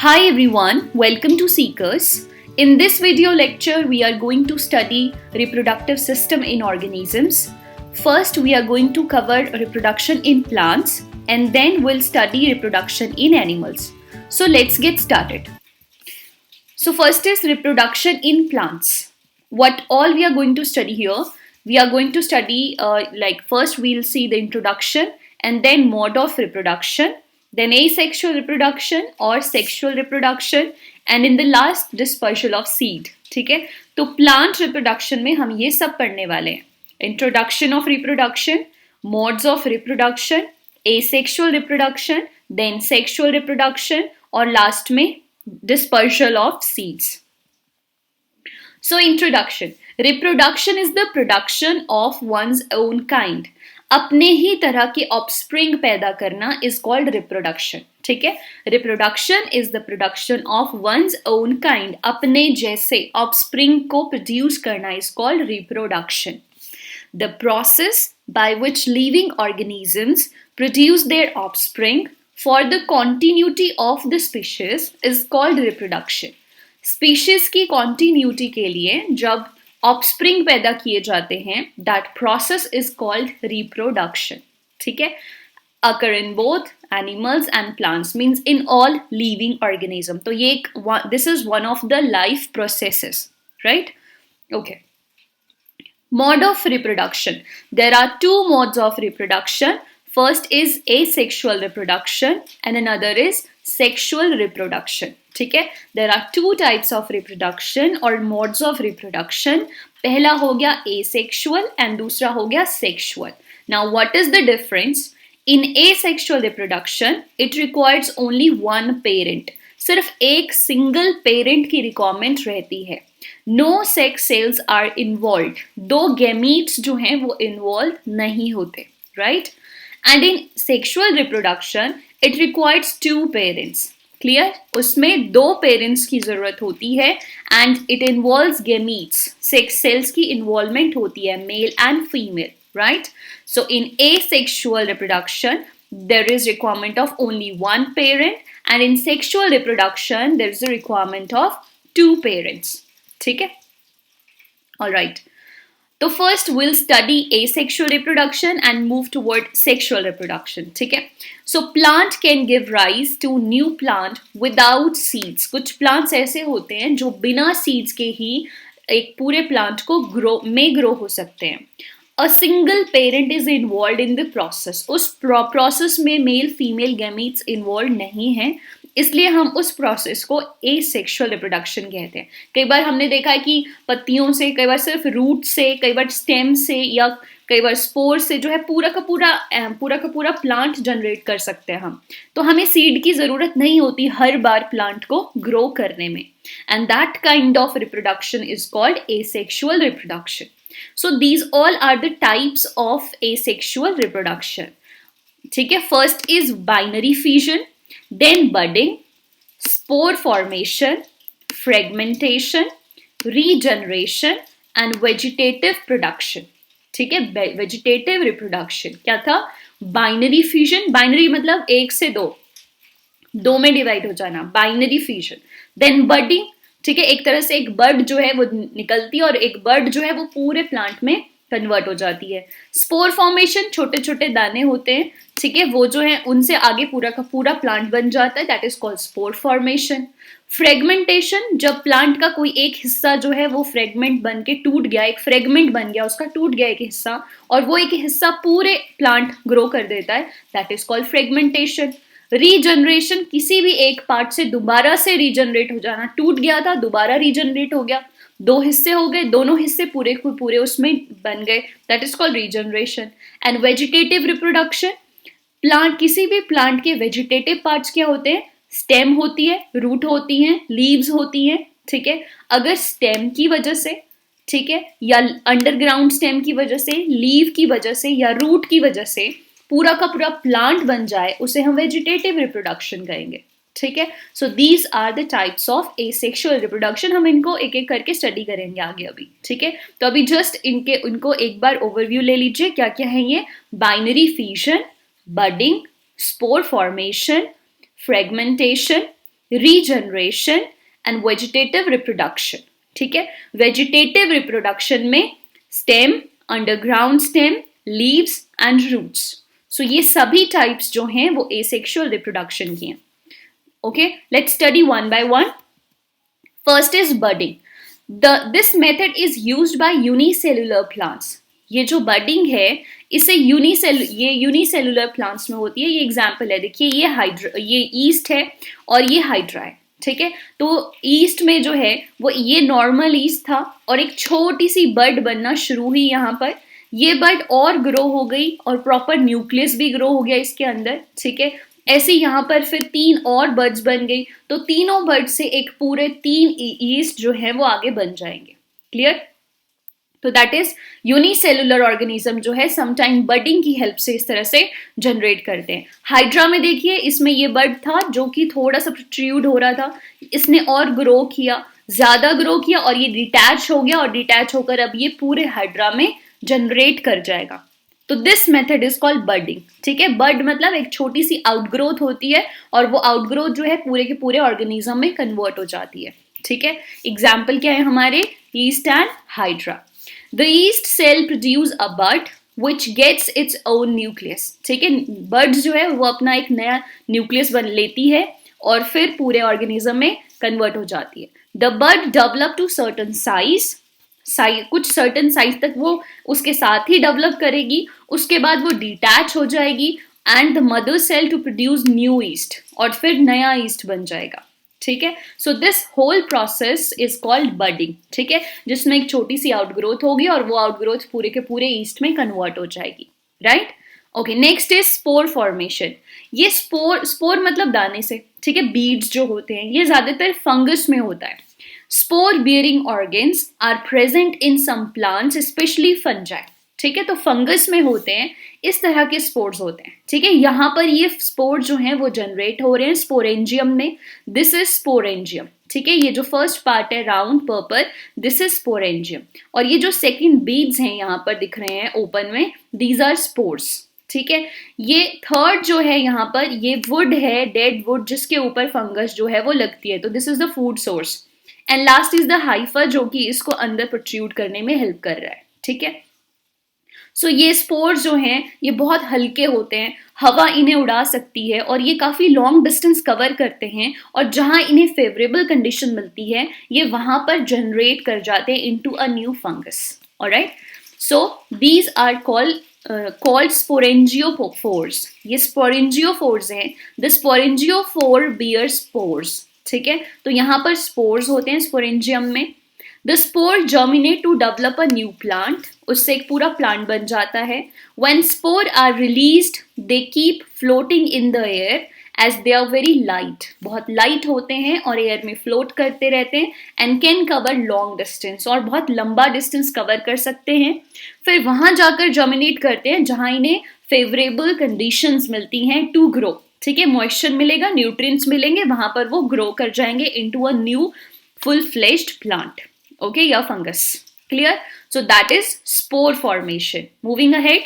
Hi everyone, welcome to Seekers. In this video lecture, we are going to study reproductive system in organisms. First, we are going to cover reproduction in plants and then we'll study reproduction in animals. So let's get started. So first is reproduction in plants. What all we are going to study here? We are going to study first we'll see the introduction and then mode of reproduction, then asexual reproduction or sexual reproduction, and in the last dispersal of seed. ठीक है, तो plant reproduction में हम ये सब पढ़ने वाले हैं. Introduction of reproduction, modes of reproduction, asexual reproduction, then sexual reproduction और last में dispersal of seeds. So introduction. Reproduction is the production of one's own kind. अपने ही तरह के ऑफस्प्रिंग पैदा करना is called reproduction. ठीक है, reproduction is the production of one's own kind. अपने जैसे ऑफस्प्रिंग को प्रोड्यूस करना is called reproduction. The process by which living organisms produce their offspring for the continuity of the species is called reproduction. Species की continuity के लिए जब offspring पैदा किए जाते हैं, that process is called reproduction. ठीक है, occur in both animals and plants, means in all living organism. तो ये this is one of the life processes, right? Okay. Mode of reproduction. There are two modes of reproduction. First is asexual reproduction and another is sexual reproduction. ठीक है, there are two types of reproduction or modes of reproduction. पहला हो गया asexual and दूसरा हो गया sexual. Now what is the difference? In asexual reproduction, it requires only one parent. सिर्फ एक single parent की requirement रहती है. No sex cells are involved. दो gametes जो हैं वो involved नहीं होते, right? And in sexual reproduction, it requires two parents. Clear, उसमें दो पेरेंट्स की जरूरत होती है and it involves gametes, sex cells की इन्वॉल्वमेंट होती है, mail and female, right? So in asexual reproduction there is requirement of only one parent and in sexual reproduction there is a requirement of two parents. ठीक है, all right. तो first will study asexual reproduction and move toward sexual reproduction. ठीक है, so plant can give rise to new plant without seeds. कुछ plants ऐसे होते हैं जो बिना सीड्स के ही एक पूरे प्लांट को ग्रो हो सकते हैं. A single parent is involve in the process. उस प्रोसेस में मेल फीमेल गैमीट्स इन्वॉल्व नहीं है, इसलिए हम उस प्रोसेस को एसेक्सुअल रिप्रोडक्शन कहते हैं. कई बार हमने देखा है कि पत्तियों से, कई बार सिर्फ रूट से, कई बार स्टेम से या कई बार स्पोर से जो है पूरा का पूरा प्लांट जनरेट कर सकते हैं हम. तो हमें सीड की ज़रूरत नहीं होती हर बार प्लांट को ग्रो करने में. And that kind of reproduction is called asexual reproduction. So these all are the types of asexual reproduction. ठीक है, first is binary fission, then budding, spore formation, fragmentation, regeneration and vegetative production. ठीक है, vegetative reproduction क्या था? Binary fission. Binary मतलब एक से दो में डिवाइड हो जाना, binary fission. Then budding, ठीक है, एक तरह से एक बर्ड जो है वो निकलती है और एक बर्ड जो है वो पूरे प्लांट में कन्वर्ट हो जाती है. स्पोर फॉर्मेशन, छोटे छोटे दाने होते हैं, ठीक है, वो जो है उनसे आगे पूरा का पूरा प्लांट बन जाता है, that is called spore formation. Fragmentation, जब प्लांट का कोई एक हिस्सा जो है वो फ्रेगमेंट बन के टूट गया, एक फ्रेगमेंट बन गया, उसका टूट गया एक हिस्सा और वो एक हिस्सा पूरे प्लांट ग्रो कर देता है, that is called fragmentation. Regeneration, किसी भी एक पार्ट से दोबारा से रीजनरेट हो जाना, टूट गया था दोबारा रीजनरेट हो गया, दो हिस्से हो गए, दोनों हिस्से पूरे पूरे उसमें बन गए, that is called regeneration. And vegetative reproduction, plant, किसी भी प्लांट के वेजिटेटिव पार्ट्स क्या होते हैं? स्टेम होती है, रूट होती हैं, लीव्स होती हैं. ठीक है, अगर स्टेम की वजह से, ठीक है, या अंडरग्राउंड स्टेम की वजह से, लीव की वजह से या रूट की वजह से पूरा का पूरा प्लांट बन जाए, उसे हम वेजिटेटिव रिप्रोडक्शन कहेंगे. ठीक है, so these are the types of asexual reproduction. हम इनको एक एक करके स्टडी करेंगे आगे अभी. ठीक है, तो अभी जस्ट इनको एक बार ओवरव्यू ले लीजिए. क्या क्या है ये? Binary fission, budding, spore formation, fragmentation, regeneration and vegetative reproduction. ठीक है, वेजिटेटिव रिप्रोडक्शन में stem, underground stem, leaves and roots. So ये सभी टाइप्स जो हैं वो एसेक्सुअल रिप्रोडक्शन की हैं। Okay, let's study one by one. First is budding. This method is used by unicellular plants. ये जो बडिंग है इसे यूनिसेलुलर प्लांट्स में होती है। ये एग्जांपल है, देखिए ये ईस्ट है और ये हाइड्रा है। ठीक है, तो ईस्ट में जो है वो ये नॉर्मल ईस्ट था और एक छोटी सी बड बनना शुरू हुई यहाँ पर। ये बड और ग्रो हो गई और प्रॉपर न्यूक्लियस भी ग्रो हो गया इसके अंदर। ठीक है, ऐसे यहाँ पर फिर 3 और बर्ड्स बन गई, तो तीनों बर्ड से एक पूरे 3 ईस्ट जो है वो आगे बन जाएंगे। क्लियर? तो दैट इज यूनिसेलुलर ऑर्गेनिज्म जो है समटाइम बडिंग की हेल्प से इस तरह से जनरेट करते हैं। हाइड्रा में देखिए, इसमें ये बड था जो कि थोड़ा सा प्रोट्रूड हो रहा था, इसने और ग्रो किया, ज्यादा ग्रो किया और ये डिटैच हो गया और डिटैच होकर अब ये पूरे हाइड्रा में जनरेट कर जाएगा। तो this method is called budding. ठीक है, बड मतलब एक छोटी सी आउटग्रोथ होती है और वो आउटग्रोथ जो है पूरे के पूरे ऑर्गेनिज्म में कन्वर्ट हो जाती है। ठीक है, एग्जाम्पल क्या है हमारे, east and hydra. The yeast cell produce a bud which gets its own nucleus. ठीक है, बर्ड्स जो है वो अपना एक नया न्यूक्लियस बन लेती है और फिर पूरे ऑर्गेनिज्म में कन्वर्ट हो जाती है। The bud develop to certain size, कुछ सर्टन साइज तक वो उसके साथ ही डेवलप करेगी, उसके बाद वो डिटैच हो जाएगी and the mother cell to produce new yeast, और फिर नया ईस्ट बन जाएगा। ठीक है, so this whole process is called budding. ठीक है, जिसमें एक छोटी सी आउटग्रोथ होगी और वो आउटग्रोथ पूरे के पूरे ईस्ट में कन्वर्ट हो जाएगी। Right? Okay, next is spore formation. ये स्पोर मतलब दाने से। ठीक है, बीड्स जो होते हैं ये ज्यादातर फंगस में होता है। Spore bearing organs are present in some plants specially fungi. ठीक है, तो फंगस में होते हैं इस तरह के स्पोर्स होते हैं। ठीक है, यहाँ पर ये स्पोर जो हैं वो जनरेट हो रहे हैं स्पोरेंजियम में। This is sporangium. ठीक है, ये जो फर्स्ट पार्ट है round purple, this is sporangium, और ये जो सेकंड बीड्स हैं यहाँ पर दिख रहे हैं ओपन में, दीज आर स्पोर्स। ठीक है, ये थर्ड जो है यहाँ पर ये वुड है, डेड वुड जिसके ऊपर फंगस जो है वो लगती है, तो this is the food source. And last is the Haifa जो कि इसको अंदर प्रोट्रूड करने में हेल्प कर रहा है। ठीक है, सो ये स्पोर्स जो हैं ये बहुत हल्के होते हैं, हवा इन्हें उड़ा सकती है और ये काफ़ी लॉन्ग डिस्टेंस कवर करते हैं, और जहाँ इन्हें फेवरेबल कंडीशन मिलती है ये वहाँ पर जनरेट कर जाते हैं into a new fungus. Alright, so these are called sporangiophores. ये स्पोरेंजियोफोर्स हैं। The sporangiophore bear spores. ठीक है, तो यहाँ पर स्पोर्स होते हैं स्पोरेंजियम में। The spore germinate to develop a new plant. उससे एक पूरा प्लांट बन जाता है। When spore are released, they keep floating in the air as they are very light. बहुत लाइट होते हैं और एयर में फ्लोट करते रहते हैं and can cover long distance, और बहुत लंबा डिस्टेंस कवर कर सकते हैं। फिर वहाँ जाकर जर्मिनेट करते हैं जहाँ इन्हें फेवरेबल कंडीशंस मिलती हैं टू ग्रो। ठीक है, मॉइस्चर मिलेगा, न्यूट्रिएंट्स मिलेंगे, वहाँ पर वो ग्रो कर जाएंगे into a new full fleshed plant. Okay, या fungus. Clear? So that is spore formation. Moving ahead,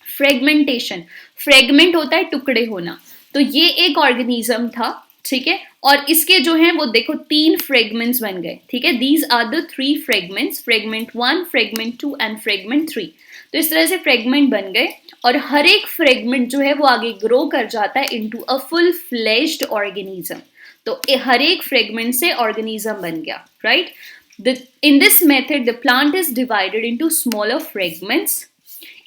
fragmentation. Fragment होता है टुकड़े होना। तो ये एक ऑर्गेनिज्म था। ठीक है, और इसके जो हैं वो देखो 3 फ्रेगमेंट्स बन गए। ठीक है, these are the 3 fragments, fragment 1, fragment 2 and fragment 3। तो इस तरह से फ्रेगमेंट बन गए और हर एक फ्रेगमेंट जो है वो आगे ग्रो कर जाता है into a full fleshed organism. तो हर एक फ्रेगमेंट से ऑर्गेनिज्म बन गया। Right? In this method, the plant is divided into smaller fragments.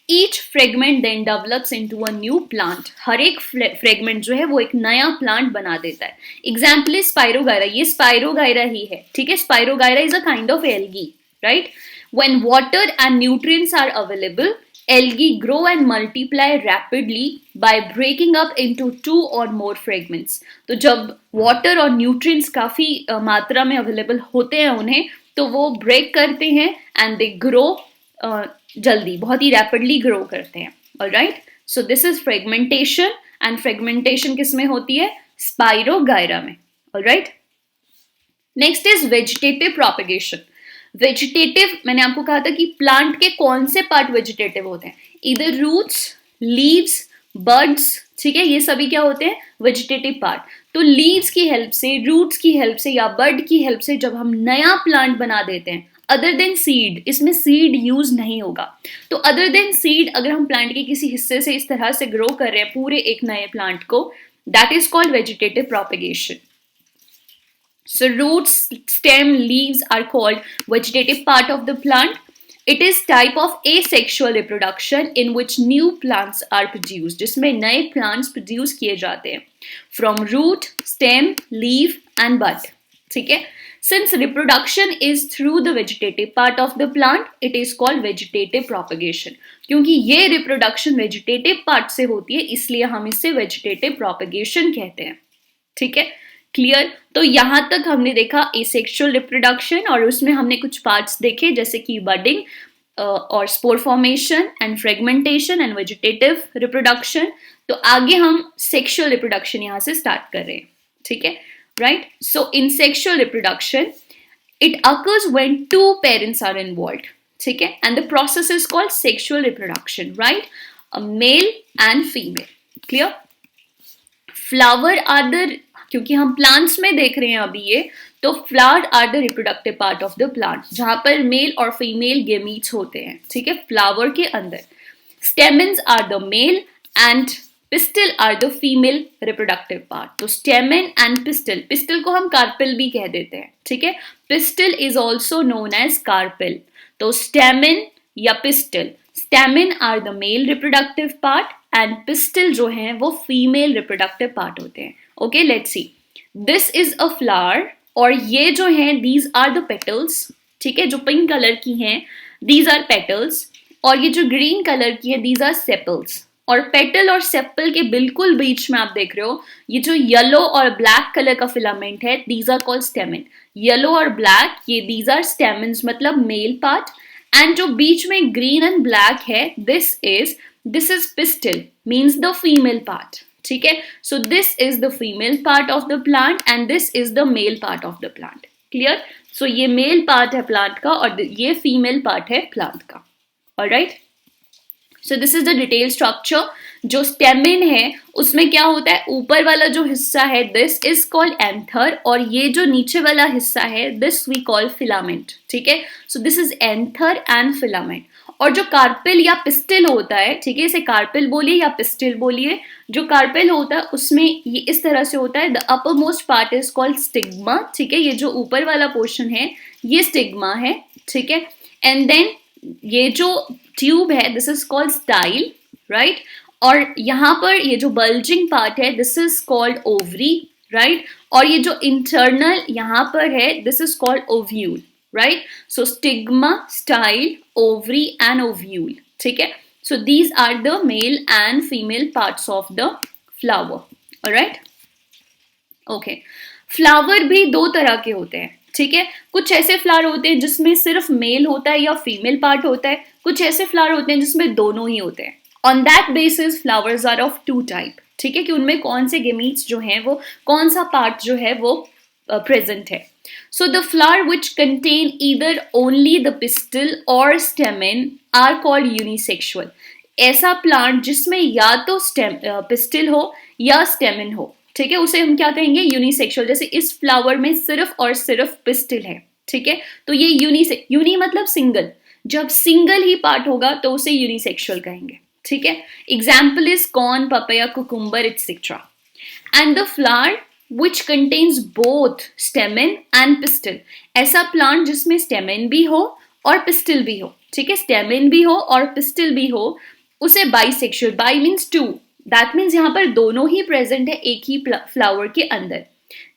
Each fragment then develops into a new plant. हर एक फ्रेगमेंट जो है वो एक नया प्लांट बना देता है। Example is spirogyra. ये स्पाइरोगायरा ही है। ठीक है, spirogyra is a kind of algae. Right? When water and nutrients are available, algae grow and multiply rapidly by breaking up into 2 or more fragments. तो जब वाटर और न्यूट्रिएंट्स काफी मात्रा में अवेलेबल होते हैं उन्हें, तो वो ब्रेक करते हैं एंड दे ग्रो जल्दी, बहुत ही रैपिडली ग्रो करते हैं। Alright, so this is fragmentation, and fragmentation किस में होती है? स्पाइरोगायरा में। Alright, next is vegetative propagation. Vegetative, मैंने आपको कहा था कि प्लांट के कौन से पार्ट वेजिटेटिव होते हैं? इधर रूट्स, लीव्स, बड्स। ठीक है, ये सभी क्या होते हैं? Vegetative part. तो लीव्स की हेल्प से, रूट्स की हेल्प से या बड की हेल्प से जब हम नया प्लांट बना देते हैं, अदर देन सीड, इसमें सीड यूज नहीं होगा, तो अदर देन सीड अगर हम प्लांट के किसी हिस्से से इस तरह से ग्रो कर रहे हैं पूरे एक नए प्लांट को, that is called vegetative propagation. So roots, stem, leaves are called vegetative part of the plant. It is type of asexual reproduction in which new plants are produced, जिसमें नए plants produce किए जाते हैं from root, stem, leaf and bud. ठीक है. Since reproduction is through the vegetative part of the plant, it is called vegetative propagation. क्योंकि ये reproduction vegetative part से होती है, इसलिए हम इसे vegetative propagation कहते हैं. ठीक है. क्लियर. तो यहां तक हमने देखा एसेक्सुअल रिप्रोडक्शन और उसमें हमने कुछ पार्ट्स देखे जैसे कि बडिंग और spore formation and fragmentation and vegetative reproduction. तो आगे हम सेक्सुअल रिप्रोडक्शन यहां से स्टार्ट कर रहे हैं. ठीक है, right. So in sexual reproduction it occurs when two parents are involved. ठीक है, and the process is called sexual reproduction, right. Male and female. Clear. Flower are the, क्योंकि हम प्लांट्स में देख रहे हैं अभी ये, तो flower are the reproductive part of the plant, जहां पर मेल और फीमेल गेमीट्स होते हैं. ठीक है, फ्लावर के अंदर. Stamens are the male and pistil are the female reproductive part. तो स्टेमेन एंड पिस्टल, पिस्टल को हम कार्पेल भी कह देते हैं. ठीक है, pistil is also known as carpel. तो स्टेमेन या pistil, stamen are the male reproductive part and pistil जो है वो फीमेल रिप्रोडक्टिव पार्ट होते हैं. Okay, let's see. This is a flower और ये जो है दीज आर द पेटल्स. ठीक है, जो पिंक कलर की हैं दीज आर पेटल्स, और ये जो ग्रीन कलर की है दीज आर सेपल्स. और पेटल और सेपल के बिल्कुल बीच में आप देख रहे हो ये जो येलो और ब्लैक कलर का फिलामेंट है, these are called stamen. Yellow और ब्लैक ये दीज आर स्टेमेन्स, मतलब मेल पार्ट. एंड जो बीच में ग्रीन एंड ब्लैक है this is pistil, means the female part. ठीक है, so this is the female part of the plant and this is the male part of the plant. Clear. So ये male part है plant का और ये female part है plant का. Alright. So this is the detail structure. जो stamen है उसमें क्या होता है, ऊपर वाला जो हिस्सा है दिस इज कॉल्ड एंथर, और ये जो नीचे वाला हिस्सा है दिस वी कॉल फिलामेंट. ठीक है, so this is anther and filament. और जो कार्पेल या पिस्टल होता है, ठीक है, इसे कार्पेल बोलिए या पिस्टल बोलिए, जो कार्पेल होता है उसमें ये इस तरह से होता है. The upper most part is called stigma. ठीक है, ये जो ऊपर वाला पोर्शन है ये स्टिग्मा है. ठीक है, एंड देन ये जो ट्यूब है this is called style, right. और यहाँ पर ये जो बल्जिंग पार्ट है this is called ovary, right. और ये जो इंटरनल यहाँ पर है this is called ovule, right. So stigma, style, ovary and ovule. ठीक है, so these are the male and female parts of the flower. Alright. Okay. Flower भी दो तरह के होते हैं. ठीक है, कुछ ऐसे फ्लावर होते हैं जिसमें सिर्फ मेल होता है या फीमेल पार्ट होता है, कुछ ऐसे फ्लावर होते हैं जिसमें दोनों ही होते हैं. On that basis flowers are of two type. ठीक है, कि उनमें कौन से गेमीट्स जो हैं वो कौन सा पार्ट जो है वो प्रेजेंट है. So the flower which contain either only the pistil or stamen are called unisexual. ऐसा प्लांट जिसमें या तो पिस्टिल हो या स्टेमन हो, ठीक है, उसे हम क्या कहेंगे, यूनिसेक्सुअल. जैसे इस फ्लावर में सिर्फ और सिर्फ पिस्टिल है. ठीक है, तो ये यूनी मतलब सिंगल, जब सिंगल ही पार्ट होगा तो उसे यूनिसेक्सुअल कहेंगे. ठीक है, example is corn, papaya, cucumber etcetera. And the flower which contains both stamen and pistil. ऐसा प्लांट जिसमें स्टेमेन भी हो और पिस्टिल भी हो. ठीक है, स्टेमेन भी हो और पिस्टिल भी हो, उसे bisexual. Bi means two, that means यहाँ पर दोनों ही प्रेजेंट है एक ही फ्लावर के अंदर,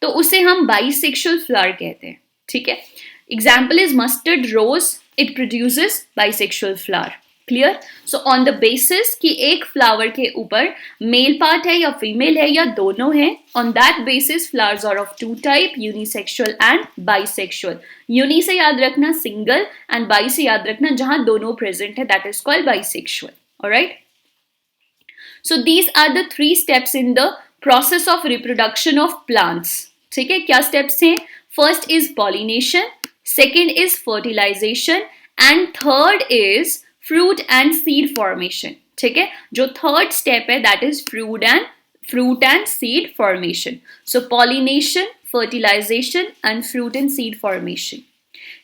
तो उसे हम बाइसेक्सुअल फ्लावर कहते हैं. ठीक है, example is mustard rose, it produces bisexual flower. Clear. So on the basis कि एक फ्लावर के ऊपर मेल पार्ट है या फीमेल है या दोनों है, on that basis flowers are of two type, unisexual and bisexual. Uni से याद रखना सिंगल एंड बाई से याद रखना जहां दोनों प्रेजेंट है, that is called bisexual. Alright. So these are the 3 steps in the process of reproduction of plants. ठीक है, क्या स्टेप्स हैं? First is pollination, second is fertilisation and third is fruit and seed formation. ठीक है, जो third step है that is fruit and fruit and seed formation. So pollination, fertilization and fruit and seed formation.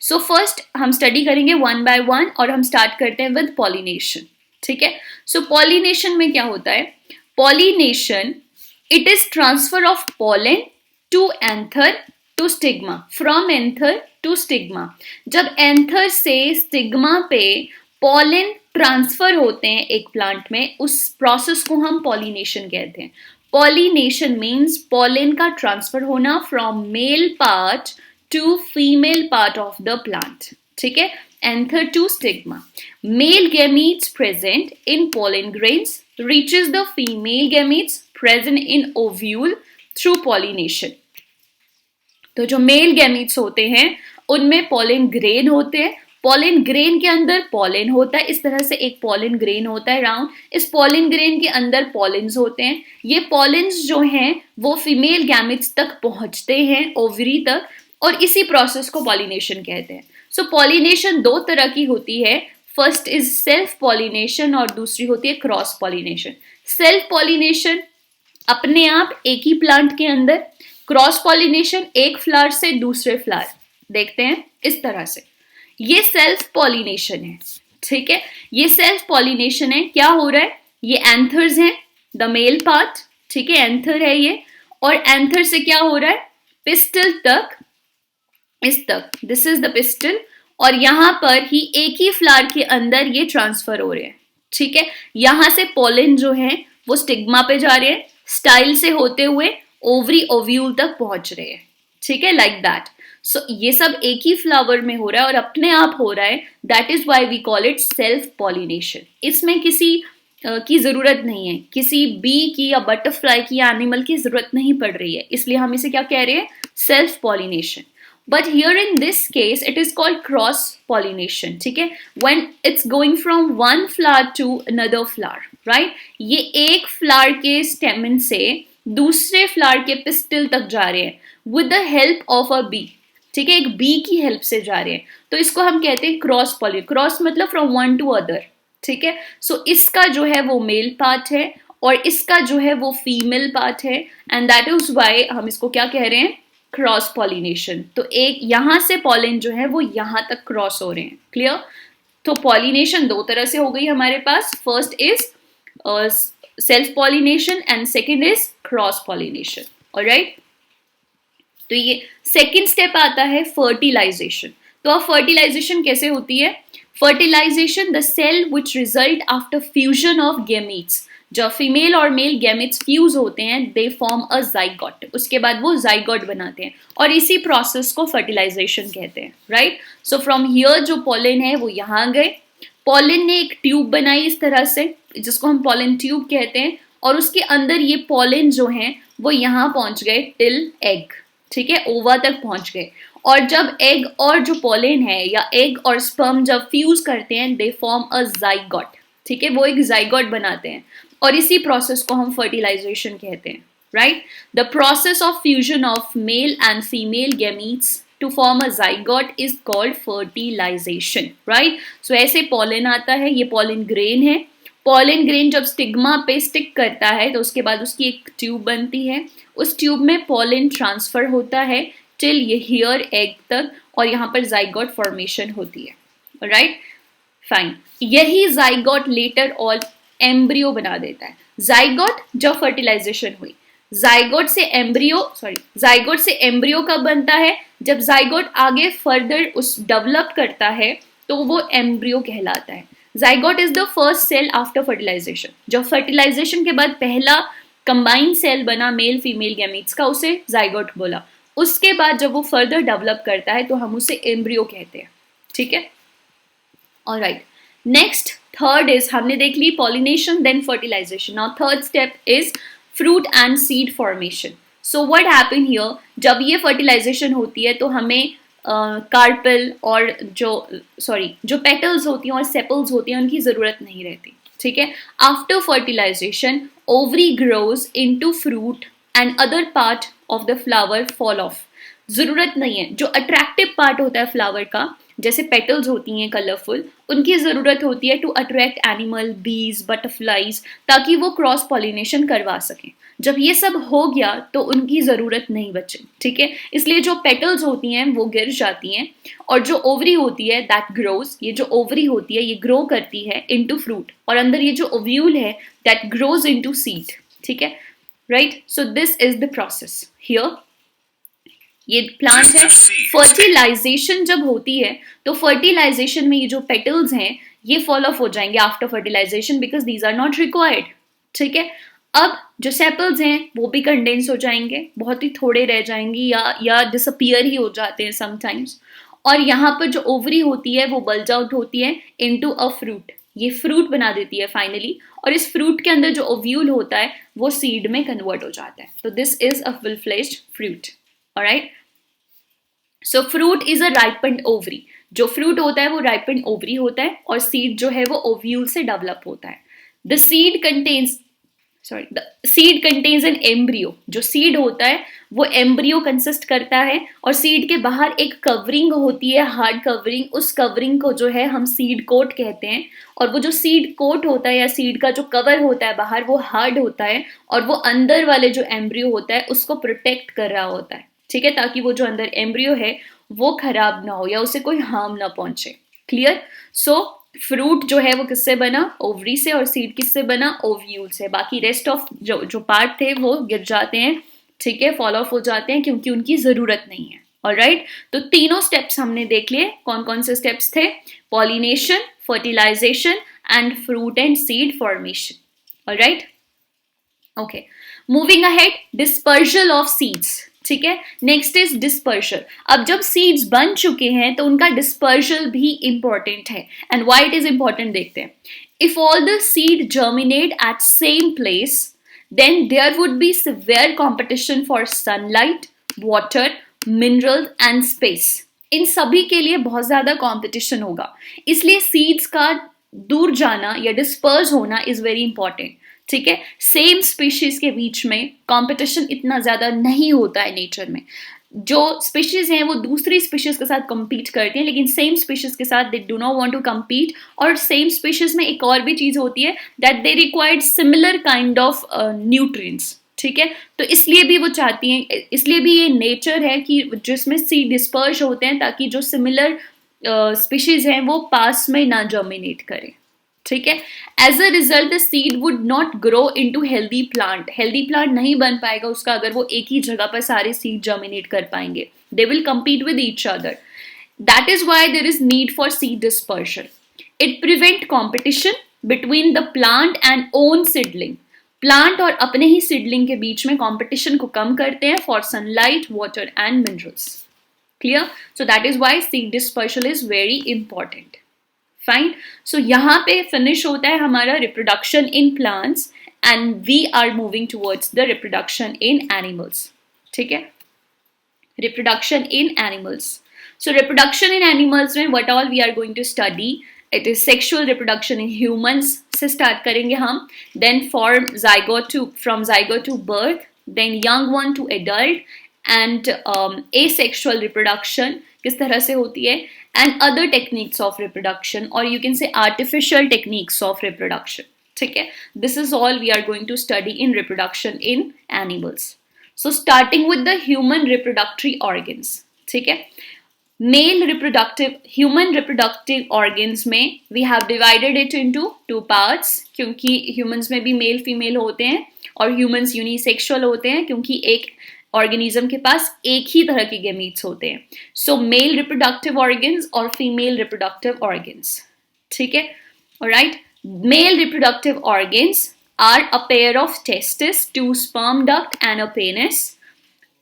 So first हम study करेंगे one by one और हम start करते हैं विद पॉलिनेशन. ठीक है. सो पॉलिनेशन में क्या होता है? Pollination it is transfer of pollen to anther to stigma, from anther to stigma. जब एंथर से स्टिग्मा पे पॉलन ट्रांसफर होते हैं एक प्लांट में, उस प्रोसेस को हम पॉलिनेशन कहते हैं. पॉलिनेशन मीन्स पॉलन का ट्रांसफर होना from male part to female part of the plant. ठीक है. Anther to stigma. Male gametes present in pollen grains reaches the female gametes present in ovule through pollination. तो जो male gametes होते हैं उनमें pollen grain होते हैं. Pollen grain के अंदर पॉलन होता है. इस तरह से एक पॉलन ग्रेन होता है राउंड. इस पॉलन ग्रेन के अंदर पॉलन्स होते हैं. ये पॉलन्स जो हैं वो फीमेल गैमेट्स तक पहुंचते हैं, ओवरी तक, और इसी प्रोसेस को पॉलिनेशन कहते हैं. सो पॉलिनेशन दो तरह की होती है. फर्स्ट इज सेल्फ पॉलिनेशन और दूसरी होती है क्रॉस पॉलिनेशन. सेल्फ पॉलिनेशन अपने आप एक ही प्लांट के अंदर. क्रॉस पॉलिनेशन एक फ्लावर से दूसरे फ्लावर. देखते हैं इस तरह से. ये सेल्फ पॉलिनेशन है. ठीक है. ये सेल्फ पॉलिनेशन है. क्या हो रहा है? ये एंथर्स हैं, द मेल पार्ट. ठीक है. एंथर है ये, और एंथर से क्या हो रहा है? पिस्टल तक, इस तक, दिस इज द पिस्टल, और यहां पर ही एक ही फ्लावर के अंदर ये ट्रांसफर हो रहे हैं. ठीक है. यहां से पॉलन जो है वो स्टिग्मा पे जा रहे हैं, स्टाइल से होते हुए ओवरी ओव्यूल तक पहुंच रहे हैं. ठीक है. Like that. सो ये सब एक ही फ्लावर में हो रहा है और अपने आप हो रहा है. That is why we call it self pollination. इसमें किसी की जरूरत नहीं है, किसी बी की या बटरफ्लाई की या एनिमल की जरूरत नहीं पड़ रही है, इसलिए हम इसे क्या कह रहे हैं? Self pollination. But here in this case, it is called cross pollination. ठीक है. When it's going from one flower to another flower, right? ये एक फ्लावर के स्टेमन से दूसरे फ्लावर के पिस्टल तक जा रहे हैं with the help of a bee. ठीक है. एक बी की हेल्प से जा रहे हैं, तो इसको हम कहते हैं क्रॉस पॉलिनेशन. क्रॉस मतलब फ्रॉम वन टू अदर. ठीक है. सो इसका जो है वो मेल पार्ट है और इसका जो है वो फीमेल पार्ट है, एंड दैट इज वाई हम इसको क्या कह रहे हैं? Cross pollination. तो एक यहां से पॉलन जो है वो यहां तक क्रॉस हो रहे हैं. क्लियर. तो पॉलिनेशन दो तरह से हो गई हमारे पास. First is self pollination and second is cross pollination. Alright. तो ये सेकंड स्टेप आता है फर्टिलाइजेशन. तो अब फर्टिलाइजेशन कैसे होती है? Fertilisation the cell which result after fusion of gametes. जब फीमेल और मेल गैमेट्स फ्यूज होते हैं, दे फॉर्म अ जाइगोट. उसके बाद वो जाइगोट बनाते हैं और इसी प्रोसेस को फर्टिलाइजेशन कहते हैं. राइट. सो फ्रॉम हियर जो पॉलन है वो यहाँ गए. पॉलन ने एक ट्यूब बनाई इस तरह से, जिसको हम पॉलन ट्यूब कहते हैं, और उसके अंदर ये पॉलन जो हैं वो यहाँ पहुंच गए टिल एग. ठीक है. ओवा तक पहुंच गए. और जब एग और जो पॉलन है या एग और स्पर्म जब फ्यूज करते हैं, दे फॉर्म अ जाइगोट. ठीक है. वो एक जाइगोट बनाते हैं और इसी प्रोसेस को हम फर्टिलाइजेशन कहते हैं. Right. The process of fusion of male and female gametes to form a zygote is called fertilisation. Right. So ऐसे पॉलन आता है. ये पॉलन ग्रेन है. पॉलन ग्रेन जब स्टिग्मा पे स्टिक करता है तो उसके बाद उसकी एक ट्यूब बनती है. उस ट्यूब में पॉलन ट्रांसफर होता है टिल ये हियर एग तक, और यहाँ पर जाइगोट फॉर्मेशन होती है. राइट. फाइन. यही जाइगोट लेटर ऑल एम्ब्रियो बना देता है. जाइगोट जब फर्टिलाइजेशन हुई, जाइगोट से एम्ब्रियो कब बनता है? जब जाइगोट आगे फर्दर उस डेवलप करता है तो वो एम्ब्रियो कहलाता है. Zygote is the first cell after fertilisation. जब फर्टिलाइजेशन के बाद पहला कंबाइंड सेल बना मेल फीमेल गैमीट्स का, उसे जाइगोट बोला. उसके बाद जब वो फर्दर डेवलप करता है तो हम उसे एम्ब्रियो कहते हैं. ठीक है. ऑलराइट. नेक्स्ट थर्ड इज, हमने देख ली pollination then fertilisation. Now third step is fruit and seed formation. So what happen here? जब ये फर्टिलाइजेशन होती है तो हमें कार्पेल और जो पेटल्स होती हैं और सेपल्स होती हैं उनकी जरूरत नहीं रहती. ठीक है. After fertilisation ovary grows into fruit and other part of the flower fall off. जरूरत नहीं है. जो अट्रैक्टिव पार्ट होता है फ्लावर का जैसे पेटल्स होती हैं कलरफुल, उनकी ज़रूरत होती है टू अट्रैक्ट एनिमल, बीज, बटरफ्लाइज, ताकि वो क्रॉस पॉलिनेशन करवा सकें। जब ये सब हो गया तो उनकी ज़रूरत नहीं बचे, ठीक है। इसलिए जो पेटल्स होती हैं वो गिर जाती हैं, और जो ओवरी होती है दैट ग्रोज, ये जो ओवरी होती है ये ग्रो करती है इनटू फ्रूट, और अंदर ये जो ओव्यूल है दैट ग्रोज इनटू सीड, ठीक है, right. So this is the process here. ये प्लांट है। फर्टिलाइजेशन जब होती है तो फर्टिलाइजेशन में ये जो पेटल्स हैं ये फॉल ऑफ हो जाएंगे after fertilisation, because these are not required, ठीक है। अब जो सेपल्स हैं वो भी कंडेंस हो जाएंगे, बहुत ही थोड़े रह जाएंगी या डिसअपियर ही हो जाते हैं समटाइम्स, और यहाँ पर जो ओवरी होती है वो बल्ज आउट होती है इनटू अ फ्रूट, ये फ्रूट बना देती है फाइनली, और इस फ्रूट के अंदर जो ओव्यूल होता है वो सीड में कन्वर्ट हो जाता है। तो this is a full fleshed fruit, alright. So fruit is a ripened ovary, जो फ्रूट होता है वो राइपेंड ओवरी होता है, और सीड जो है वो ओव्यूल से डेवलप होता है। The seed contains an embryo, जो सीड होता है वो एम्ब्रियो कंसिस्ट करता है, और सीड के बाहर एक कवरिंग होती है, हार्ड कवरिंग, उस कवरिंग को जो है हम सीड कोट कहते हैं, और वो जो सीड कोट होता है या सीड का जो कवर होता है बाहर वो हार्ड होता है, और वो अंदर वाले जो एम्ब्रियो होता है उसको प्रोटेक्ट कर रहा होता है, ठीक है, ताकि वो जो अंदर एम्ब्रियो है वो खराब ना हो या उसे कोई हार्म ना पहुंचे। क्लियर। सो फ्रूट जो है वो किससे बना, ओवरी से, और सीड किससे बना, ओव्यूल से। बाकी रेस्ट ऑफ जो पार्ट थे वो गिर जाते हैं, ठीक है, फॉल ऑफ हो जाते हैं क्योंकि उनकी जरूरत नहीं है। ऑलराइट, तो तीनों स्टेप्स हमने देख लिए। कौन कौन से स्टेप्स थे, pollination, fertilisation and fruit and seed formation. Alright, okay, moving ahead, dispersal of seeds, ठीक है। Next is dispersal. अब जब सीड्स बन चुके हैं तो उनका डिस्पर्सल भी इंपॉर्टेंट है, and why it is important देखते हैं। If all the seed germinate at same place, then there would be severe competition for sunlight, water, mineral and space. इन सभी के लिए बहुत ज्यादा कॉम्पिटिशन होगा, इसलिए सीड्स का दूर जाना या डिस्पर्स होना इज वेरी इंपॉर्टेंट, ठीक है। सेम स्पीशीज के बीच में कंपटीशन इतना ज्यादा नहीं होता है नेचर में। जो स्पीशीज हैं वो दूसरी स्पीशीज के साथ compete करती हैं, लेकिन सेम स्पीशीज के साथ they do not want to compete। और सेम स्पीशीज में एक और भी चीज होती है that they required similar kind of nutrients, ठीक है। तो इसलिए भी वो चाहती हैं, इसलिए भी ये नेचर है कि जिसमें सीड डिस्पर्स होते हैं ताकि जो सिमिलर स्पीशीज हैं वो पास में ना जर्मिनेट करें, ठीक है। As a result the seed would not grow into healthy plant, healthy plant नहीं बन पाएगा उसका अगर वो एक ही जगह पर सारे सीड जर्मिनेट कर पाएंगे। They will compete with each other. That is why there is need for seed dispersion. It prevent competition between the plant and own seedling. Plant और अपने ही सीडलिंग के बीच में कंपटीशन को कम करते हैं for sunlight, water and minerals. Clear. So that is why seed dispersal is very important. Fine. So यहाँ पे फिनिश होता है हमारा reproduction in plants, and we are moving towards the reproduction in animals, ठीक है। Reproduction in animals. So reproduction in animals में what all we are going to study, it is sexual reproduction in humans से start करेंगे हम, then from zygote to birth, then young one to adult, and asexual reproduction किस तरह से होती है, and other techniques of reproduction, or you can say artificial techniques of reproduction, ठीक है। This is all we are going to study in reproduction in animals. So starting with the human reproductory organs, ठीक है। human reproductive organs में we have divided it into two parts, क्योंकि humans में भी male female होते हैं, और humans unisexual होते हैं क्योंकि एक ऑर्गेनिज्म के पास एक ही तरह के गैमीट्स होते हैं। सो मेल रिप्रोडक्टिव ऑर्गन्स और फीमेल रिप्रोडक्टिव ऑर्गन्स, ठीक है। Alright, male reproductive organs are a pair of testis, two sperm duct and a penis.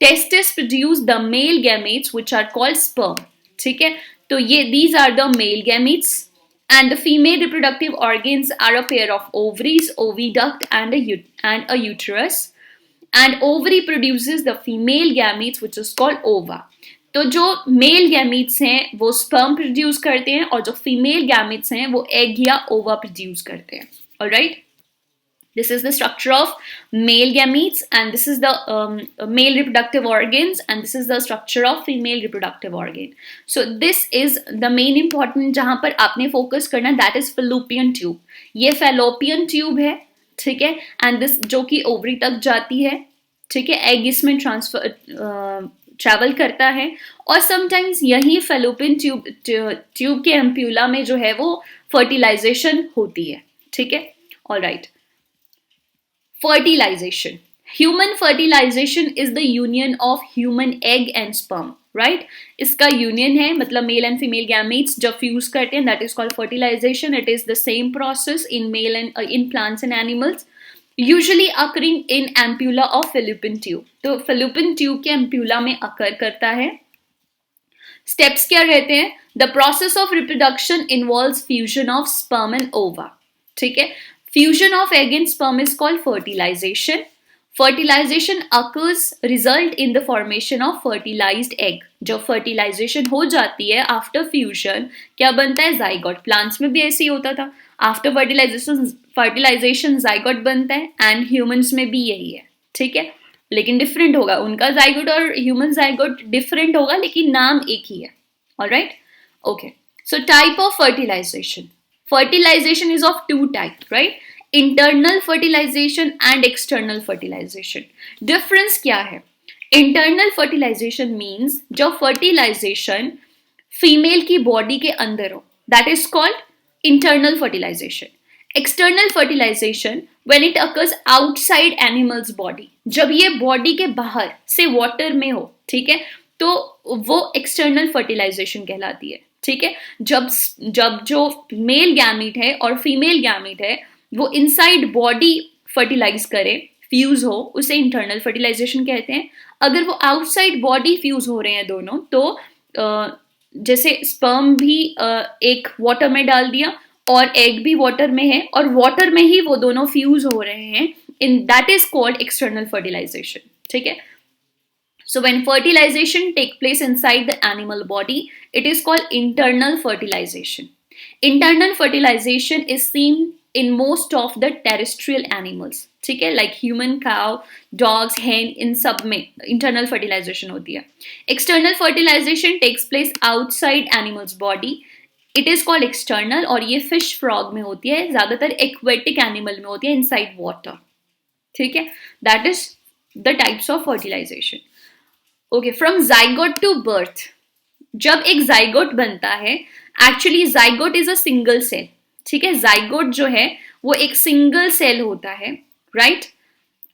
Testis produce the male gametes which are called sperm, ठीक है। तो ये these are the male gametes, and the female reproductive organs are a pair of ovaries, oviduct and a uterus. And ovary produces the female gametes which is called ova. तो जो male gametes हैं वो sperm produce करते हैं, और जो female gametes हैं वो एग या ओवा प्रोड्यूस करते हैं। Alright, This is the structure of male gametes, and this is the male reproductive organs, and this is the structure of female reproductive organ. So this is the main important जहाँ पर आपने focus करना, that is fallopian tube. ये fallopian tube है, ठीक है, and this जो कि ओवरी तक जाती है, ठीक है, एग इसमें ट्रैवल करता है, और समटाइम्स यही fallopian ट्यूब के एम्प्यूला में जो है वो फर्टिलाइजेशन होती है, ठीक है. All right. Fertilization. Human fertilization is the union of human egg and sperm, right? इसका union है, मतलब male and female gametes जब fuse करते हैं, that is called fertilization. It is the same process in male and in plants and animals, usually occurring in ampulla of fallopian tube. तो fallopian tube के ampulla में occur करता है. Steps क्या रहते हैं? The process of reproduction involves fusion of sperm and ova. ठीक है. Fusion of egg and sperm is called fertilization. Fertilization occurs result in the formation of fertilized egg. जब fertilization हो जाती है after fusion, क्या बनता है? zygote. Plants में भी ऐसे ही होता था. After fertilization zygote बनता है, and humans में भी यही है, ठीक है, लेकिन different होगा. उनका zygote और human zygote different होगा, लेकिन नाम एक ही है. Alright? Okay. So type of fertilization. Fertilization is of two types, right? Internal fertilization and external fertilization. Difference क्या है? Internal fertilization means जब fertilization female की body के अंदर हो, that is called internal fertilization. External fertilization when it occurs outside animal's body. जब ये body के बाहर से water में हो, ठीक है, तो वो external fertilization कहलाती है, ठीक है. जब जो मेल गैमीट है और फीमेल गैमीट है वो इनसाइड बॉडी फर्टिलाइज करे, फ्यूज हो, उसे इंटरनल फर्टिलाइजेशन कहते हैं. अगर वो आउटसाइड बॉडी फ्यूज हो रहे हैं दोनों, तो जैसे स्पर्म भी एक वाटर में डाल दिया और एग भी वाटर में है और वाटर में ही वो दोनों फ्यूज हो रहे हैं, in that is called external fertilisation, ठीक है. So when fertilization take place inside the animal body, it is called internal fertilization. Internal fertilization is seen in most of the terrestrial animals, ठीक है, like human, cow, dogs, hen, इन सब में internal fertilization होती है. External fertilization takes place outside animal's body. It is called external, और ये fish, frog में होती है, ज़्यादातर aquatic animal में होती है, inside water, ठीक है. That is the types of fertilization. Okay. From zygote to birth. जब एक zygote बनता है, actually zygote is a single cell, ठीक है. zygote जो है वो एक सिंगल सेल होता है, राइट,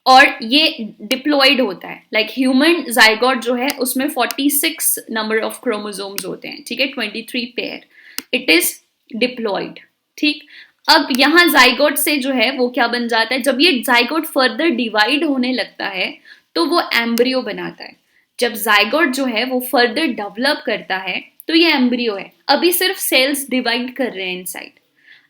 और ये डिप्लॉयड होता है. लाइक ह्यूमन zygote जो है उसमें 46 नंबर ऑफ क्रोमोसोम्स होते हैं, ठीक है, 23 पेयर. इट इज डिप्लॉयड, ठीक. अब यहाँ zygote से जो है वो क्या बन जाता है? जब ये zygote फर्दर डिवाइड होने लगता है तो वो एम्ब्रियो बनाता है. जब zygote जो है वो फर्दर डेवलप करता है तो ये एम्ब्रियो है. अभी सिर्फ सेल्स डिवाइड कर रहे हैं इनसाइड.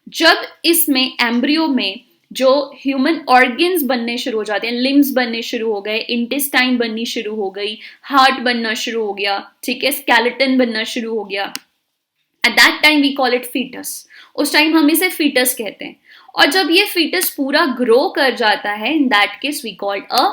जब इसमें एम्ब्रियो में जो ह्यूमन ऑर्गन्स बनने शुरू हो जाते हैं, लिम्स बनने शुरू हो गए, इंटेस्टाइन बननी शुरू हो गई, हार्ट बनना शुरू हो गया, ठीक है, स्केलेटन बनना शुरू हो गया, at that time we call it foetus. उस टाइम हम इसे फीटस कहते हैं. और जब ये फीटस पूरा ग्रो कर जाता है, in that case we called a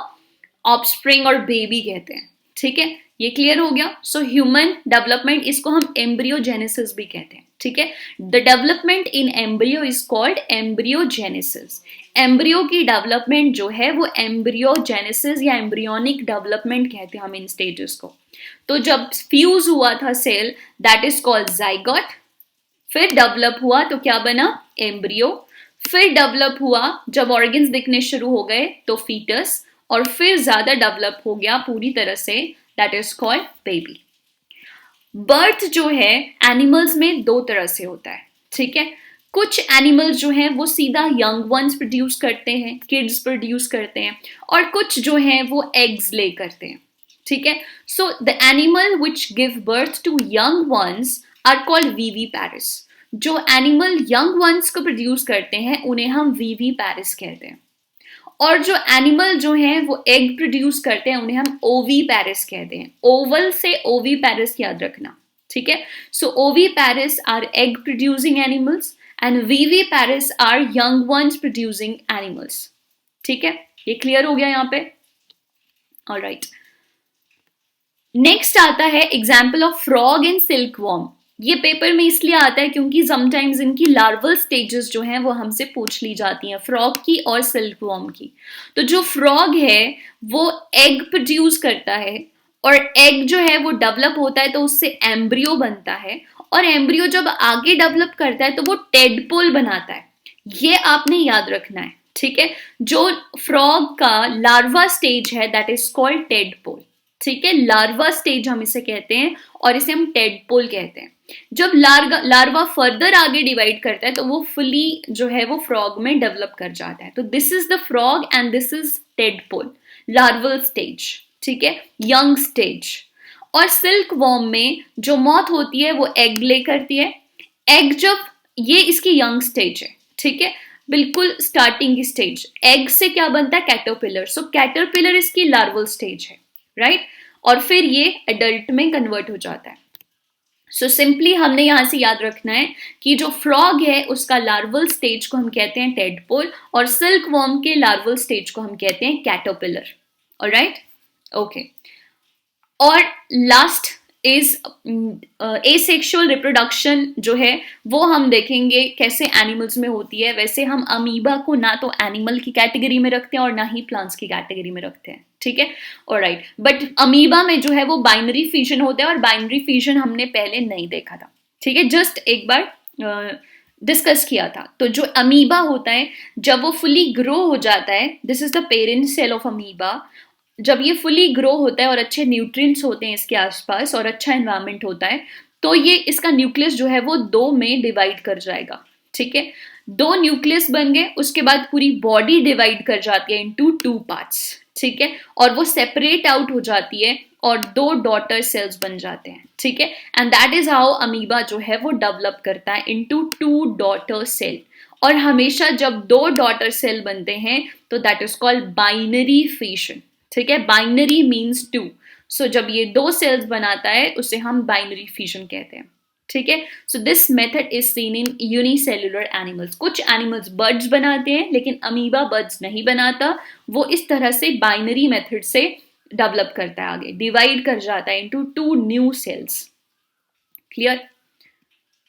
offspring और बेबी कहते हैं, ठीक है. ये क्लियर हो गया. सो ह्यूमन डेवलपमेंट, इसको हम एम्ब्रियोजेनेसिस भी कहते हैं, ठीक है. The development in embryo is called embryogenesis. Embryo की डेवलपमेंट जो है वो एम्ब्रियोजेनेसिस या एम्ब्रियोनिक डेवलपमेंट कहते हैं हम इन स्टेजेस को. तो जब फ्यूज हुआ था cell, that is called zygote. फिर डेवलप हुआ तो क्या बना? एम्ब्रियो. फिर डेवलप हुआ जब ऑर्गन्स दिखने शुरू हो गए तो फीटस, और फिर ज्यादा डेवलप हो गया पूरी तरह से, that is called baby. Birth जो है एनिमल्स में दो तरह से होता है, ठीक है. कुछ एनिमल्स जो हैं वो सीधा यंग वंस प्रोड्यूस करते हैं, किड्स प्रोड्यूस करते हैं, और कुछ जो हैं वो एग्स ले करते हैं, ठीक है. So the animal which give birth to young ones are called viviparous. जो एनिमल यंग वंस को प्रोड्यूस करते हैं उन्हें हम विविपैरिस कहते हैं. और जो एनिमल जो हैं वो एग प्रोड्यूस करते हैं उन्हें हम ओवीपैरिस कहते हैं. ओवल से ओवीपैरिस याद रखना, ठीक है. So oviparous are egg producing animals and viviparous are young ones producing animals. ठीक है, ये क्लियर हो गया यहाँ पे। ऑलराइट, नेक्स्ट आता है example of frog and silkworm. ये पेपर में इसलिए आता है क्योंकि समटाइम्स इनकी लार्वल स्टेजेस जो हैं वो हमसे पूछ ली जाती हैं, फ्रॉग की और सिल्कवॉर्म की। तो जो फ्रॉग है वो एग प्रोड्यूस करता है, और एग जो है वो डेवलप होता है तो उससे एम्ब्रियो बनता है, और एम्ब्रियो जब आगे डेवलप करता है तो वो टेडपोल बनाता है। ये आपने याद रखना है, ठीक है। जो फ्रॉग का लार्वा स्टेज है दैट इज कॉल्ड टेडपोल, ठीक है, लार्वा स्टेज हम इसे कहते हैं, और इसे हम टेडपोल कहते हैं। जब लार्वा फर्दर आगे डिवाइड करता है तो वो फुली जो है वो फ्रॉग में डेवलप कर जाता है। तो this is the frog and this is tadpole, larval stage, ठीक है, यंग स्टेज। और सिल्क वॉर्म में जो मॉथ होती है वो एग ले करती है। एग जब, ये इसकी यंग स्टेज है, ठीक है, बिल्कुल स्टार्टिंग की स्टेज। एग से क्या बनता है, कैटरपिलर। सो कैटरपिलर इसकी लार्वल स्टेज है, राइट, और फिर ये एडल्ट में कन्वर्ट हो जाता है। सो सिंपली हमने यहां से याद रखना है कि जो फ्रॉग है उसका लार्वल स्टेज को हम कहते हैं टेडपोल, और सिल्क वॉर्म के लार्वल स्टेज को हम कहते हैं कैटरपिलर। Alright, okay. और लास्ट इज एसेक्सुअल रिप्रोडक्शन जो है वो हम देखेंगे कैसे एनिमल्स में होती है। वैसे हम अमीबा को ना तो एनिमल की कैटेगरी में रखते हैं और ना ही प्लांट्स की कैटेगरी में रखते हैं, ठीक है, ऑलराइट। बट अमीबा में जो है वो बाइनरी फिजन होता है, और बाइनरी फिजन हमने पहले नहीं देखा था, ठीक है, जस्ट एक बार डिस्कस किया था। तो जो अमीबा होता है जब वो फुली ग्रो हो जाता है, this is the parent cell of amoeba, जब ये फुली ग्रो होता है और अच्छे न्यूट्रिएंट्स होते हैं इसके आसपास और अच्छा एनवायरनमेंट होता है, तो ये इसका न्यूक्लियस जो है वो दो में डिवाइड कर जाएगा, ठीक है। दो न्यूक्लियस बन गए, उसके बाद पूरी बॉडी डिवाइड कर जाती है इनटू टू पार्ट्स, ठीक है, और वो सेपरेट आउट हो जाती है और दो डॉटर सेल्स बन जाते हैं, ठीक है। And that is how amoeba जो है वो डेवलप करता है इनटू टू डॉटर सेल। और हमेशा जब दो डॉटर सेल बनते हैं तो that is called binary fission, ठीक है, बाइनरी मीन्स टू। सो जब ये दो सेल्स बनाता है उसे हम बाइनरी फिशन कहते हैं, ठीक है। So this method is seen in unicellular animals. कुछ एनिमल्स बर्ड्स बनाते हैं लेकिन अमीबा बर्ड्स नहीं बनाता, वो इस तरह से बाइनरी मेथड से डेवलप करता है, आगे डिवाइड कर जाता है into two new sales. Clear,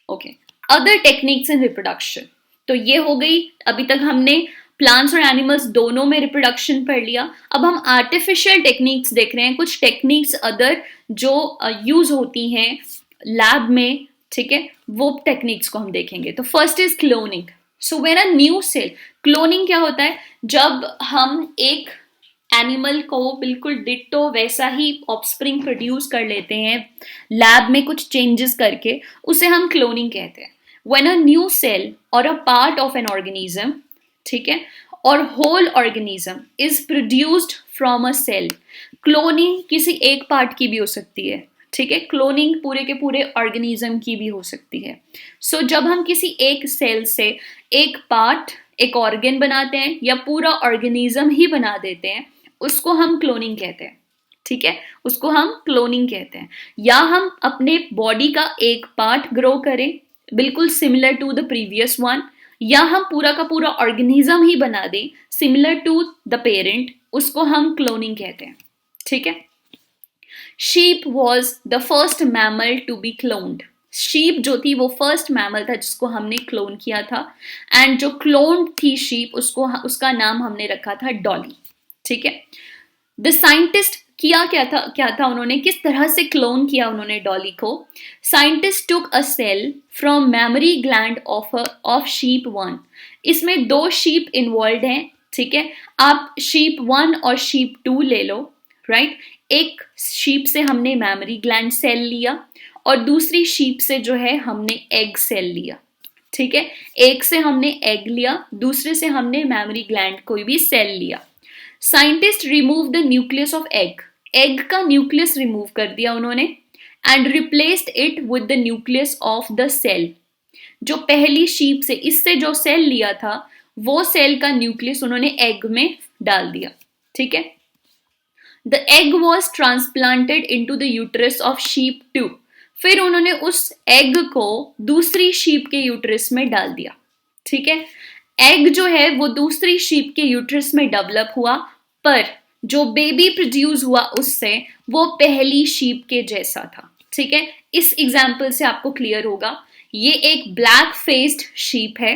okay. Other techniques in reproduction, तो ये हो गई, अभी तक हमने प्लांट्स और एनिमल्स दोनों में रिप्रोडक्शन पढ़ लिया। अब हम आर्टिफिशियल टेक्निक्स देख रहे हैं, कुछ टेक्निक्स अदर जो यूज होती हैं लैब में, ठीक है, वो टेक्निक्स को हम देखेंगे। तो first is cloning. So when a new cell, cloning क्या होता है, जब हम एक एनिमल को बिल्कुल डिट्टो वैसा ही ऑफस्प्रिंग प्रोड्यूस कर लेते हैं लैब में कुछ चेंजेस करके, उसे हम क्लोनिंग कहते हैं। व्हेन अ न्यू सेल और a part of an organism, ठीक है, और whole organism is produced from a cell. Cloning किसी एक पार्ट की भी हो सकती है, ठीक है, क्लोनिंग पूरे के पूरे ऑर्गेनिज्म की भी हो सकती है। सो जब हम किसी एक सेल से एक पार्ट, एक ऑर्गन बनाते हैं या पूरा ऑर्गेनिज्म ही बना देते हैं, उसको हम क्लोनिंग कहते हैं, ठीक है, उसको हम क्लोनिंग कहते हैं। या हम अपने बॉडी का एक पार्ट ग्रो करें बिल्कुल similar to the previous one, या हम पूरा का पूरा ऑर्गेनिज्म ही बना दें सिमिलर टू द पेरेंट, उसको हम क्लोनिंग कहते हैं, ठीक है। Sheep was the first mammal to be cloned. Sheep जो थी वो फर्स्ट मैमल था जिसको हमने क्लोन किया था, एंड जो क्लोन्ड थी शीप उसका नाम हमने रखा था डॉली, ठीक है। द साइंटिस्ट क्या था उन्होंने किस तरह से क्लोन किया उन्होंने डॉली को। Scientist took a cell from mammary gland of sheep 1। इसमें दो शीप इन्वॉल्व हैं, ठीक है, आप शीप 1 और शीप 2 ले लो, राइट। एक शीप से हमने मेमोरी ग्लैंड सेल लिया और दूसरी शीप से जो है हमने एग सेल लिया, ठीक है। एक से हमने एग लिया, दूसरे से हमने मेमोरी ग्लैंड कोई भी सेल लिया। Scientist remove the nucleus of egg. Egg का न्यूक्लियस रिमूव कर दिया उन्होंने, and replaced it with the nucleus of the cell. जो पहली शीप से इससे जो सेल लिया था वो सेल का न्यूक्लियस उन्होंने एग में डाल दिया, ठीक है। The egg was transplanted into the uterus of sheep 2। फिर उन्होंने उस एग को दूसरी शीप के यूट्रस में डाल दिया, ठीक है। एग जो है वो दूसरी शीप के यूट्रस में डेवलप हुआ, पर जो बेबी प्रोड्यूस हुआ उससे वो पहली शीप के जैसा था। ठीक है, इस एग्जाम्पल से आपको क्लियर होगा। ये एक ब्लैक फेस्ड शीप है,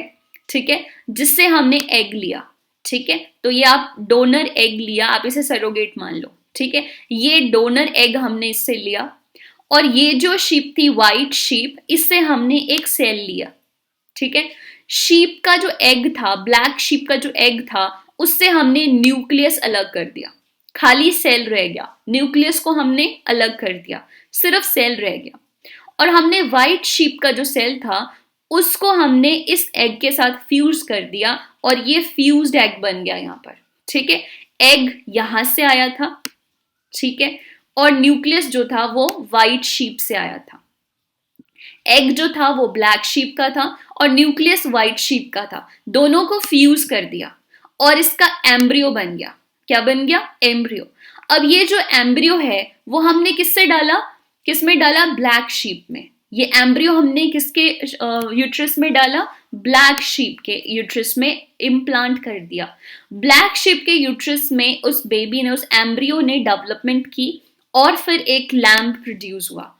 ठीक है, जिससे हमने एग लिया। ठीक है, तो ये आप डोनर एग लिया, आप इसे सरोगेट मान लो। ठीक है, ये डोनर एग हमने इससे लिया, और ये जो शीप थी वाइट शीप, इससे हमने एक सेल लिया। ठीक है, शीप का जो एग था, ब्लैक शीप का जो एग था, उससे हमने न्यूक्लियस अलग कर दिया, खाली सेल रह गया। न्यूक्लियस को हमने अलग कर दिया, सिर्फ सेल रह गया। और हमने व्हाइट शीप का जो सेल था उसको हमने इस एग के साथ फ्यूज कर दिया, और ये फ्यूज्ड एग बन गया यहाँ पर। ठीक है, एग यहां से आया था, ठीक है, और न्यूक्लियस जो था वो व्हाइट शीप से आया था। एग जो था वो ब्लैक शीप का था और न्यूक्लियस व्हाइट शीप का था। दोनों को फ्यूज कर दिया और इसका एम्ब्रियो बन गया। क्या बन गया? एम्ब्रियो। अब ये जो एम्ब्रियो है वो हमने किससे डाला? किसमें डाला? ब्लैक शीप में। ये एम्ब्रियो हमने किसके यूट्रस में डाला? ब्लैक शीप के यूट्रस में इम्प्लांट कर दिया। ब्लैक शीप के यूट्रस में उस बेबी ने, उस एम्ब्रियो ने डेवलपमेंट की और फिर एक लैम्ब प्रोड्यूस हुआ।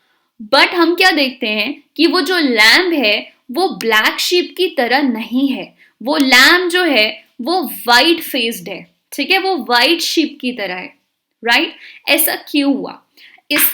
बट हम क्या देखते हैं कि वो जो लैम्ब है वो ब्लैक शीप की तरह नहीं है। वो लैम्ब जो है वो वाइट फेस्ड है। ठीक है, वो वाइट शीप की तरह है। राइट? ऐसा क्यों हुआ?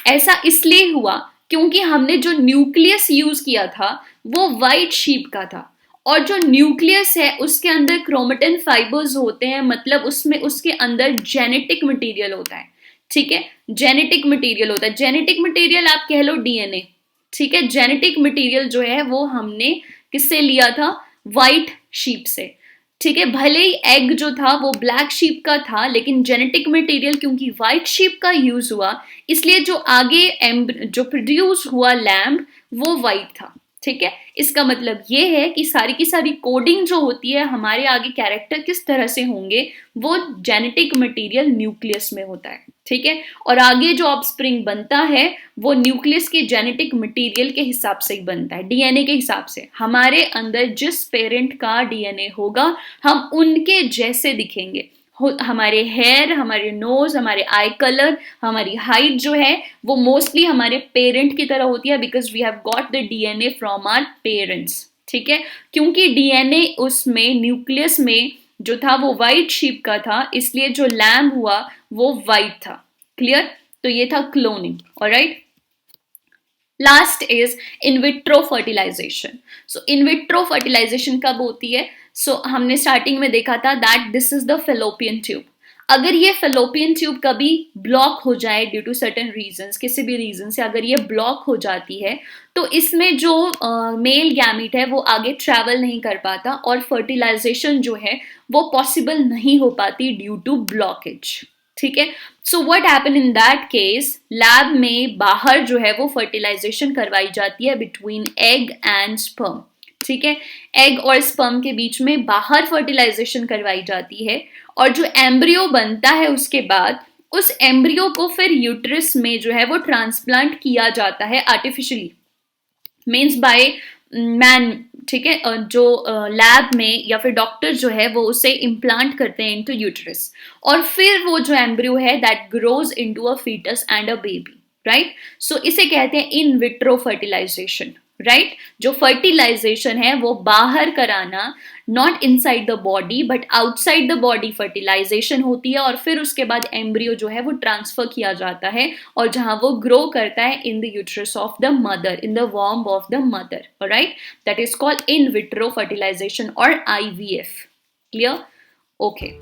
ऐसा इसलिए हुआ क्योंकि हमने जो न्यूक्लियस यूज किया था वो वाइट शीप का था, और जो न्यूक्लियस है उसके अंदर क्रोमेटिन फाइबर्स होते हैं, मतलब उसमें उसके अंदर जेनेटिक मटेरियल होता है। ठीक है, जेनेटिक मटेरियल होता है। जेनेटिक मटेरियल आप कह लो डीएनए। ठीक है, जेनेटिक मटेरियल जो है वो हमने किससे लिया था? वाइट शीप से। ठीक है, भले ही एग जो था वो ब्लैक शीप का था, लेकिन जेनेटिक मटेरियल क्योंकि वाइट शीप का यूज हुआ, इसलिए जो आगे जो प्रोड्यूस हुआ लैम्ब वो वाइट था। ठीक है, इसका मतलब ये है कि सारी की सारी कोडिंग जो होती है, हमारे आगे कैरेक्टर किस तरह से होंगे, वो जेनेटिक मटेरियल न्यूक्लियस में होता है। ठीक है, और आगे जो ऑफस्प्रिंग बनता है वो न्यूक्लियस के जेनेटिक मटेरियल के हिसाब से ही बनता है, डीएनए के हिसाब से। हमारे अंदर जिस पेरेंट का डीएनए होगा हम उनके जैसे दिखेंगे। हमारे हेयर, हमारे नोज, हमारे आई कलर, हमारी हाइट जो है वो मोस्टली हमारे पेरेंट की तरह होती है, because we have got the DNA from our parents. ठीक है, क्योंकि डीएनए उसमें न्यूक्लियस में जो था वो वाइट शीप का था, इसलिए जो लैम्ब हुआ वो वाइट था। क्लियर? तो ये था cloning. Alright, last is in vitro fertilization. So in vitro fertilization कब होती है? हमने स्टार्टिंग में देखा था that this is the fallopian tube. अगर ये फेलोपियन ट्यूब कभी ब्लॉक हो जाए ड्यू टू सर्टेन रीजंस, किसी भी रीजन से अगर ये ब्लॉक हो जाती है तो इसमें जो मेल गैमीट है वो आगे ट्रैवल नहीं कर पाता और फर्टिलाइजेशन जो है वो पॉसिबल नहीं हो पाती ड्यू टू ब्लॉकेज। ठीक है, so what happen in that case, lab में बाहर जो है वो फर्टिलाइजेशन करवाई जाती है बिटवीन एग एंड स्पर्म। ठीक है, एग और स्पर्म के बीच में बाहर फर्टिलाइजेशन करवाई जाती है, और जो एम्ब्रियो बनता है उसके बाद उस एम्ब्रियो को फिर यूट्रस में जो है वो ट्रांसप्लांट किया जाता है आर्टिफिशियली, मीन्स बाय मैन। ठीक है, जो लैब में या फिर डॉक्टर जो है वो उसे इम्प्लांट करते हैं इनटू यूट्रस, और फिर वो जो एम्ब्रियो है that grows into a foetus and a baby. Right? So इसे कहते हैं इन विट्रो फर्टिलाइजेशन। राइट? जो फर्टिलाइजेशन है वो बाहर कराना, not inside the body but outside the body fertilisation होती है, और फिर उसके बाद एम्ब्रियो जो है वो ट्रांसफर किया जाता है और जहां वो ग्रो करता है in the uterus of the mother, in the वॉर्म of the mother. Alright, that is called in vitro fertilization और IVF. Clear? Okay.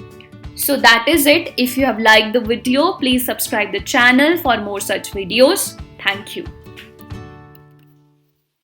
So that is it. If you have liked the video, please subscribe the channel for more such videos. Thank you.